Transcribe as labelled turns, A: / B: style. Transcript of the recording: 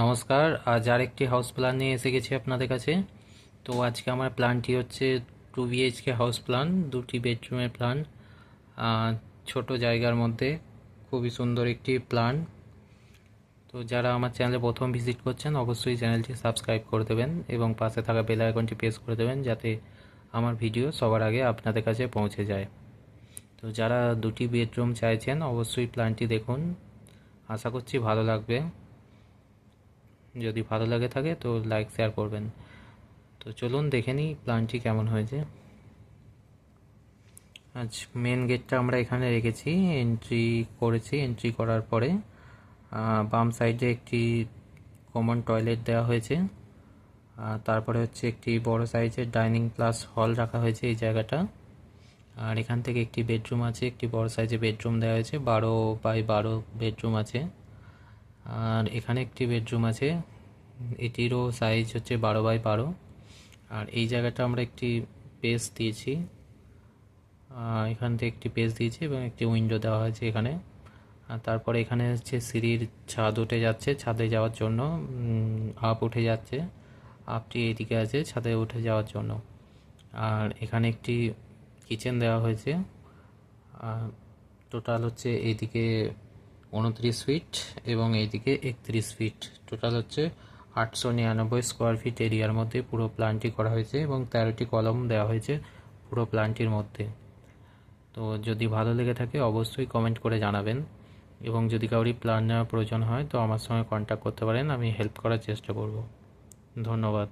A: নমস্কার। আজ আরেকটি হাউস প্ল্যান নিয়ে এসে গেছি আপনাদের কাছে। তো আজকে আমার প্ল্যানটি হচ্ছে 2 BHK হাউস প্ল্যান, 2টি বেডরুমের প্ল্যান, ছোট জায়গার মধ্যে খুবই সুন্দর একটি প্ল্যান। তো যারা আমার চ্যানেলে প্রথম ভিজিট করছেন অবশ্যই চ্যানেলটি সাবস্ক্রাইব করে দেবেন এবং পাশে থাকা বেল আইকনটি প্রেস করে দেবেন যাতে আমার ভিডিও সবার আগে আপনাদের কাছে পৌঁছে যায়। তো যারা 2টি বেডরুম চাইছেন অবশ্যই প্ল্যানটি দেখুন, আশা করছি ভালো লাগবে। যদি ভালো লাগে থাকে তো লাইক শেয়ার করবেন। তো চলুন দেখে নিই প্ল্যানটি কেমন হয়েছে। আজ মেন গেটটা আমরা এখানে রেখেছি, এন্ট্রি করার পরে বাম সাইডে একটি কমন টয়লেট দেওয়া হয়েছে। তারপরে হচ্ছে একটি বড় সাইজের ডাইনিং প্লাস হল রাখা হয়েছে এই জায়গাটা। আর এখান থেকে একটি বেডরুম আছে, একটি বড় সাইজের বেডরুম দেওয়া হয়েছে, 12x12 বেডরুম আছে। আর এখানে একটি বেডরুম আছে, এটিরও সাইজ হচ্ছে 12x12। আর এই জায়গাটা আমরা একটি পেজ দিয়েছি, এখান থেকে একটি পেজ দিয়েছি এবং একটি উইন্ডো দেওয়া হয়েছে এখানে। আর তারপরে এখানে হচ্ছে সিঁড়ির ছাদ উঠে যাচ্ছে, ছাদে যাওয়ার জন্য আপ উঠে যাচ্ছে, আপটি এইদিকে আছে ছাদে উঠে যাওয়ার জন্য। আর এখানে একটি কিচেন দেওয়া হয়েছে, টোটাল হচ্ছে এইদিকে 29 ফিট এবং এইদিকে 31 ফিট, টোটাল হচ্ছে 899 স্কোয়ার ফিট এরিয়ার মধ্যে পুরো প্ল্যানটি করা হয়েছে এবং 13টি কলম দেওয়া হয়েছে পুরো প্ল্যানটির মধ্যে। তো যদি ভালো লেগে থাকে অবশ্যই কমেন্ট করে জানাবেন এবং যদি কাউরি প্ল্যান নেওয়ার প্রয়োজন হয় তো আমার সঙ্গে কন্ট্যাক্ট করতে পারেন, আমি হেল্প করার চেষ্টা করব। ধন্যবাদ।